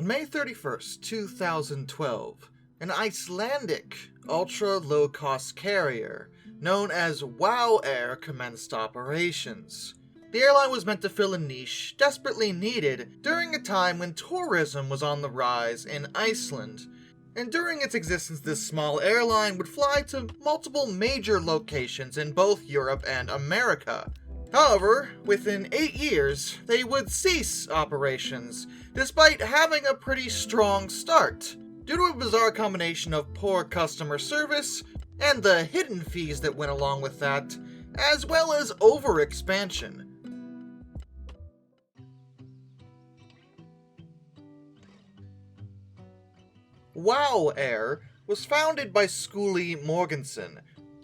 On May 31st, 2012, an Icelandic ultra-low-cost carrier known as USAer commenced operations. The airline was meant to fill a niche desperately needed during a time when tourism was on the rise in Iceland. And during its existence, this small airline would fly to multiple major locations in both Europe and America. However, within 8 years, they would cease operations, despite having a pretty strong start, due to a bizarre combination of poor customer service and the hidden fees that went along with that, as well as over-expansion. USAer was founded by Skúli Mogensen,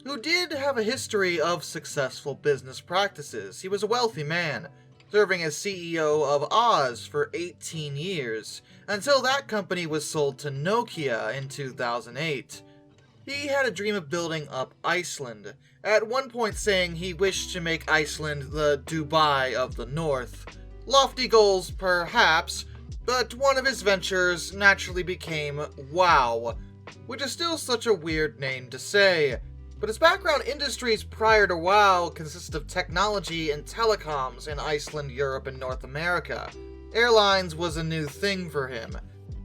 who did have a history of successful business practices. He was a wealthy man, serving as CEO of Oz for 18 years, until that company was sold to Nokia in 2008. He had a dream of building up Iceland, at one point saying he wished to make Iceland the Dubai of the North. Lofty goals, perhaps, but one of his ventures naturally became WOW, which is still such a weird name to say. But his background industries prior to WOW consist of technology and telecoms in Iceland, Europe, and North America. Airlines was a new thing for him,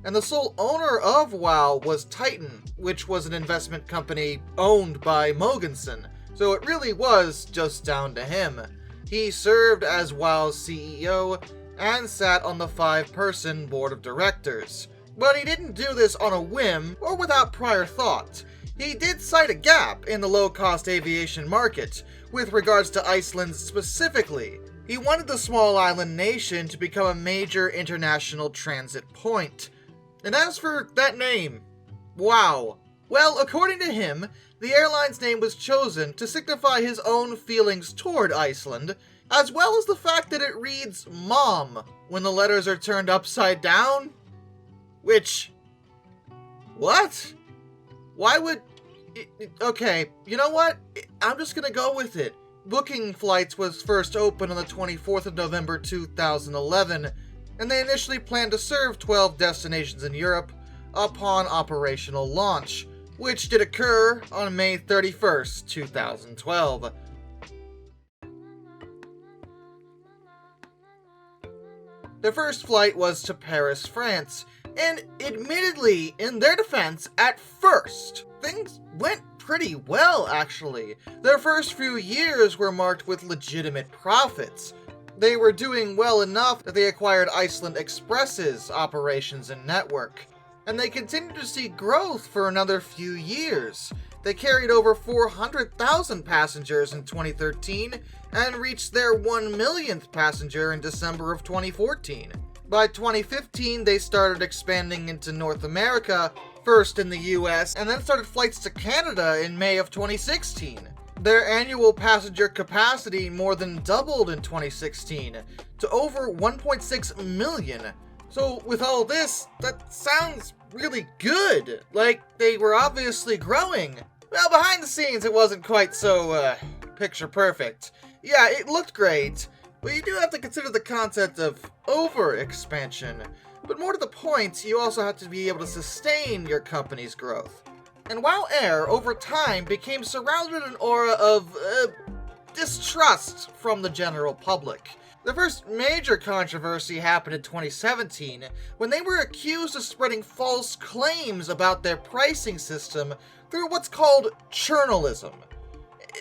and the sole owner of WOW was Titan, which was an investment company owned by Mogensen, so it really was just down to him. He served as WOW's CEO and sat on the 5-person board of directors. But he didn't do this on a whim or without prior thought. He did cite a gap in the low-cost aviation market, with regards to Iceland specifically. He wanted the small island nation to become a major international transit point. And as for that name, WOW. Well, according to him, the airline's name was chosen to signify his own feelings toward Iceland, as well as the fact that it reads Mom when the letters are turned upside down. Which... what? Why would... okay, you know what? I'm just gonna go with it. Booking Flights was first opened on the 24th of November 2011, and they initially planned to serve 12 destinations in Europe upon operational launch, which did occur on May 31st, 2012. Their first flight was to Paris, France, and admittedly, in their defense, at first, things went pretty well, actually. Their first few years were marked with legitimate profits. They were doing well enough that they acquired Iceland Express's operations and network, and they continued to see growth for another few years. They carried over 400,000 passengers in 2013 and reached their 1 millionth passenger in December of 2014. By 2015, they started expanding into North America, first in the US, and then started flights to Canada in May of 2016. Their annual passenger capacity more than doubled in 2016 to over 1.6 million. So with all this, that sounds really good. Like, they were obviously growing. Well, behind the scenes, it wasn't quite so, picture perfect. Yeah, it looked great, but you do have to consider the concept of over-expansion. But more to the point, you also have to be able to sustain your company's growth. And while Air, over time, became surrounded in an aura of, distrust from the general public. The first major controversy happened in 2017, when they were accused of spreading false claims about their pricing system through what's called journalism.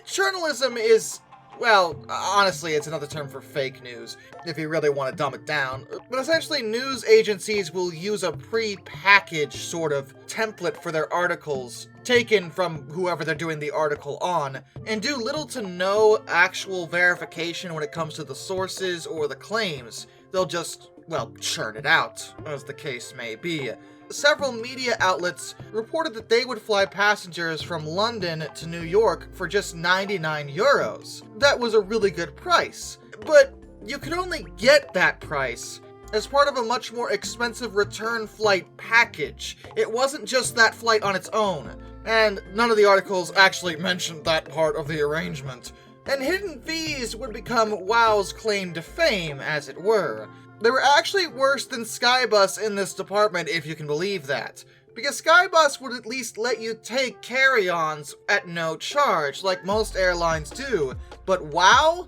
Journalism is, well, honestly, it's another term for fake news, if you really want to dumb it down. But essentially, news agencies will use a pre-packaged sort of template for their articles, taken from whoever they're doing the article on, and do little to no actual verification when it comes to the sources or the claims. They'll just, well, churn it out, as the case may be. Several media outlets reported that they would fly passengers from London to New York for just 99 euros. That was a really good price, but you could only get that price as part of a much more expensive return flight package. It wasn't just that flight on its own, and none of the articles actually mentioned that part of the arrangement. And hidden fees would become WOW's claim to fame, as it were. They were actually worse than Skybus in this department, if you can believe that. Because Skybus would at least let you take carry-ons at no charge, like most airlines do. But WOW?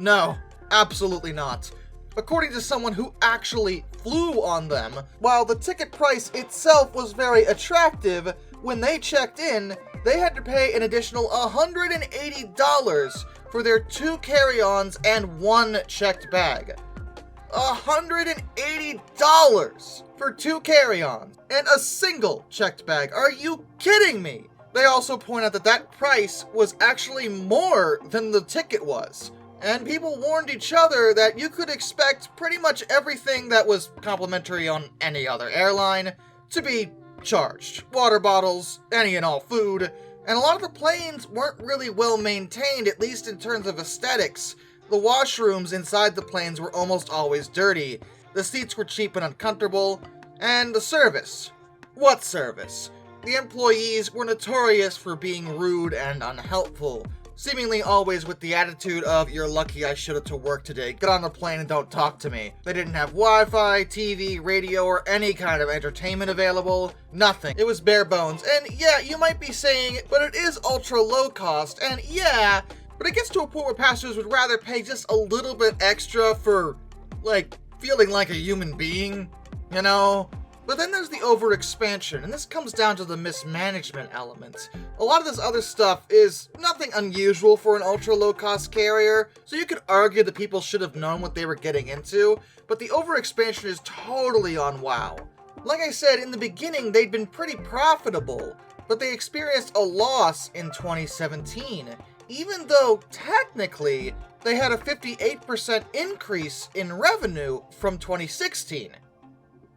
No, absolutely not. According to someone who actually flew on them, while the ticket price itself was very attractive, when they checked in, they had to pay an additional $180 for their 2 carry-ons and 1 checked bag. $180 for 2 carry-ons and a single checked bag. Are you kidding me? They also point out that that price was actually more than the ticket was. And people warned each other that you could expect pretty much everything that was complimentary on any other airline to be charged. Water bottles, any and all food, and a lot of the planes weren't really well maintained, at least in terms of aesthetics. The washrooms inside the planes were almost always dirty, the seats were cheap and uncomfortable, and the service. What service? The employees were notorious for being rude and unhelpful, seemingly always with the attitude of, "You're lucky I showed up to work today, get on the plane and don't talk to me." They didn't have Wi-Fi, TV, radio, or any kind of entertainment available. Nothing. It was bare bones. And yeah, you might be saying, but it is ultra low cost, and yeah, but it gets to a point where passengers would rather pay just a little bit extra for, like, feeling like a human being, you know? But then there's the overexpansion, and this comes down to the mismanagement element. A lot of this other stuff is nothing unusual for an ultra-low-cost carrier, so you could argue that people should have known what they were getting into, but the overexpansion is totally on WOW. Like I said, in the beginning, they'd been pretty profitable, but they experienced a loss in 2017, even though, technically, they had a 58% increase in revenue from 2016.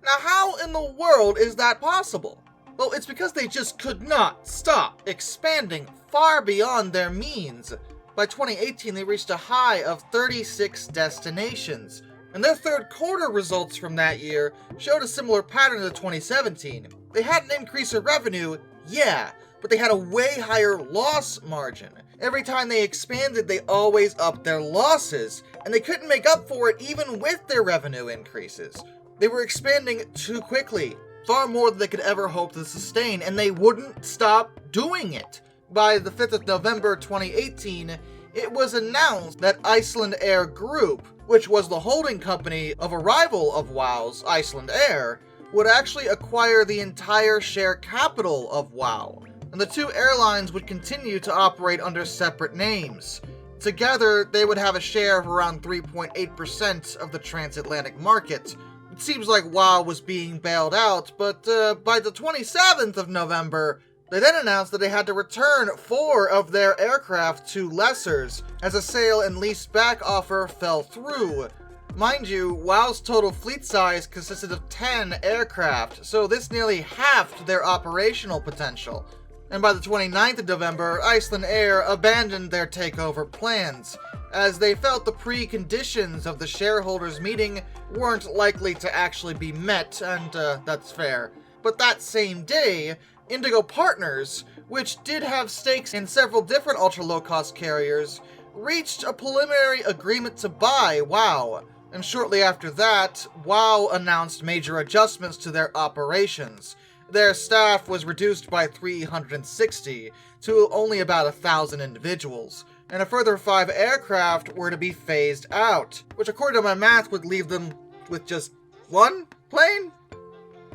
Now, how in the world is that possible? Well, it's because they just could not stop expanding far beyond their means. By 2018, they reached a high of 36 destinations, and their third quarter results from that year showed a similar pattern to 2017. They had an increase in revenue, yeah, but they had a way higher loss margin. Every time they expanded, they always upped their losses, and they couldn't make up for it even with their revenue increases. They were expanding too quickly, far more than they could ever hope to sustain, and they wouldn't stop doing it. By the 5th of November 2018, it was announced that Iceland Air Group, which was the holding company of a rival of WOW's, Iceland Air, would actually acquire the entire share capital of WOW, and the 2 airlines would continue to operate under separate names. Together, they would have a share of around 3.8% of the transatlantic market. It seems like WOW was being bailed out, but by the 27th of November, they then announced that they had to return 4 of their aircraft to lessors, as a sale and lease-back offer fell through. Mind you, WOW's total fleet size consisted of 10 aircraft, so this nearly halved their operational potential. And by the 29th of November, Iceland Air abandoned their takeover plans, as they felt the preconditions of the shareholders' meeting weren't likely to actually be met, and that's fair. But that same day, Indigo Partners, which did have stakes in several different ultra-low-cost carriers, reached a preliminary agreement to buy WOW, and shortly after that, WOW announced major adjustments to their operations. Their staff was reduced by 360 to only about 1,000 individuals, and a further 5 aircraft were to be phased out, which according to my math would leave them with just 1 plane?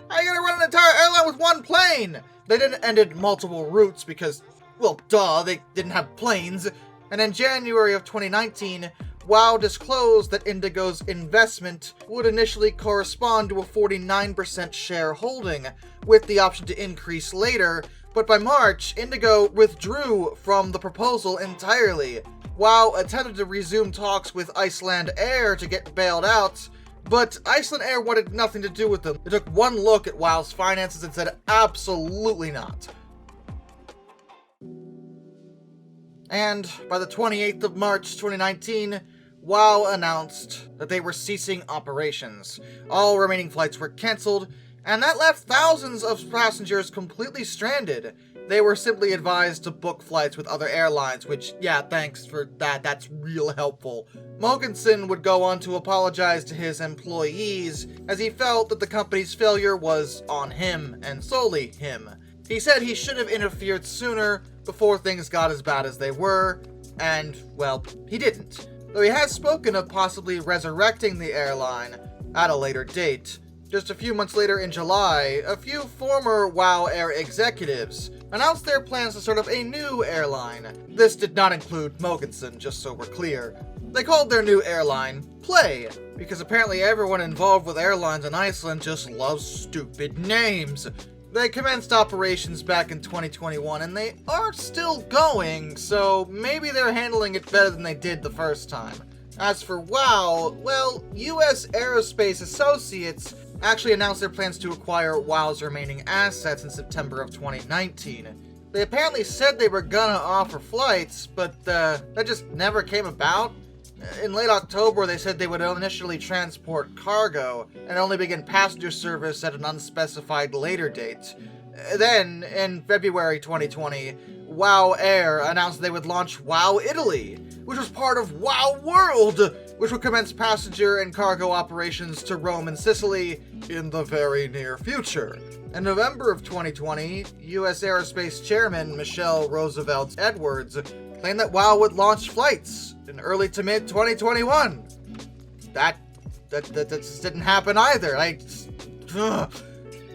How are you gonna run an entire airline with 1 plane? They then ended multiple routes because, well, duh, they didn't have planes. And in January of 2019, WOW disclosed that Indigo's investment would initially correspond to a 49% shareholding, with the option to increase later, but by March, Indigo withdrew from the proposal entirely. WOW attempted to resume talks with Iceland Air to get bailed out, but Iceland Air wanted nothing to do with them. They took one look at WOW's finances and said, absolutely not. And by the 28th of March 2019, WOW announced that they were ceasing operations. All remaining flights were cancelled, and that left thousands of passengers completely stranded. They were simply advised to book flights with other airlines, which, yeah, thanks for that, that's real helpful. Mogensen would go on to apologize to his employees, as he felt that the company's failure was on him, and solely him. He said he should have interfered sooner, before things got as bad as they were, and, well, he didn't. Though he has spoken of possibly resurrecting the airline at a later date. Just a few months later in July, a few former WOW Air executives announced their plans to start up a new airline. This did not include Mogensen, just so we're clear. They called their new airline Play, because apparently everyone involved with airlines in Iceland just loves stupid names. They commenced operations back in 2021, and they are still going, so maybe they're handling it better than they did the first time. As for WOW, well, USAerospace Associates actually announced their plans to acquire WOW's remaining assets in September of 2019. They apparently said they were gonna offer flights, but that just never came about. In late October, they said they would initially transport cargo and only begin passenger service at an unspecified later date. Then, in February 2020, WOW Air announced they would launch WOW Italy, which was part of WOW World, which would commence passenger and cargo operations to Rome and Sicily in the very near future. In November of 2020, USAerospace Chairman Michelle Roosevelt Edwards claimed that WOW would launch flights in early to mid 2021. That just didn't happen either.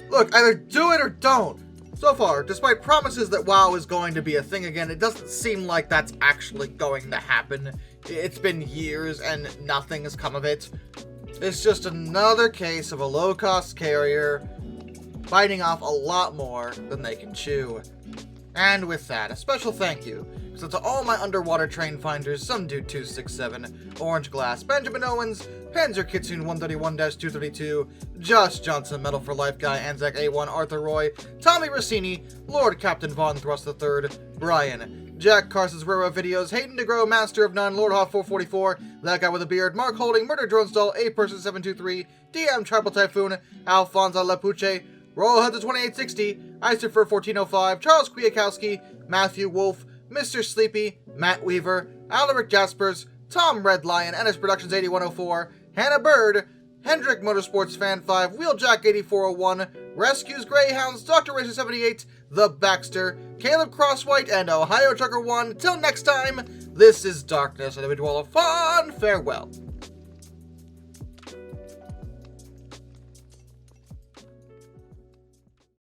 Look, either do it or don't. So far, despite promises that WOW is going to be a thing again, it doesn't seem like that's actually going to happen. It's been years and nothing has come of it. It's just another case of a low-cost carrier biting off a lot more than they can chew. And with that, a special thank you to all my underwater train finders, Some Dude 267, Orange Glass, Benjamin Owens, Panzer Kitsune 131-232, Josh Johnson, Metal for Life Guy, Anzac A1, Arthur Roy, Tommy Rossini, Lord Captain Von Thrust III, Brian, Jack Carson's Roro Videos, Hayden DeGrow, Master of None, Lord Hoff 444, That Guy with a Beard, Mark Holding, Murder Drone Stall, A-Person 723, DM Tribal Typhoon, Alfonso Lapuche, Royal Hunter 2860, Icerfer 1405, Charles Kwiatkowski, Matthew Wolf, Mr. Sleepy, Matt Weaver, Alaric Jaspers, Tom Red Lion, NS Productions 8104, Hannah Bird, Hendrick Motorsports Fan 5, Wheeljack 8401, Rescues Greyhounds, Dr. Racer 78, The Baxter, Caleb Crosswhite, and Ohio Trucker 1. Till next time, this is Darkness, and I bid you all a fond farewell.